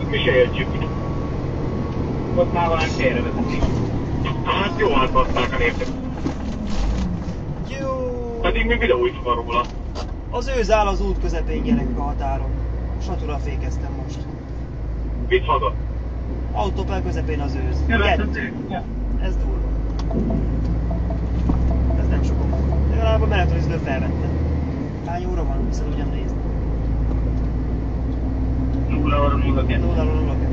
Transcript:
Mi se értjük. Ott már valami félrevezetik. Hát jó átbaszták a népet. Jó. Pedig még videó is van róla. Az őz áll az út közepén, gyerek, a határon. Satura fékeztem most. Mit haza? Autópál közepén az őz. 2. Ez durva. Ez nem sokom. Legalább a menetőrizőt felvettem. Hány óra van? Vissza tudjam nézni. 0 óra 02. 0 óra 02.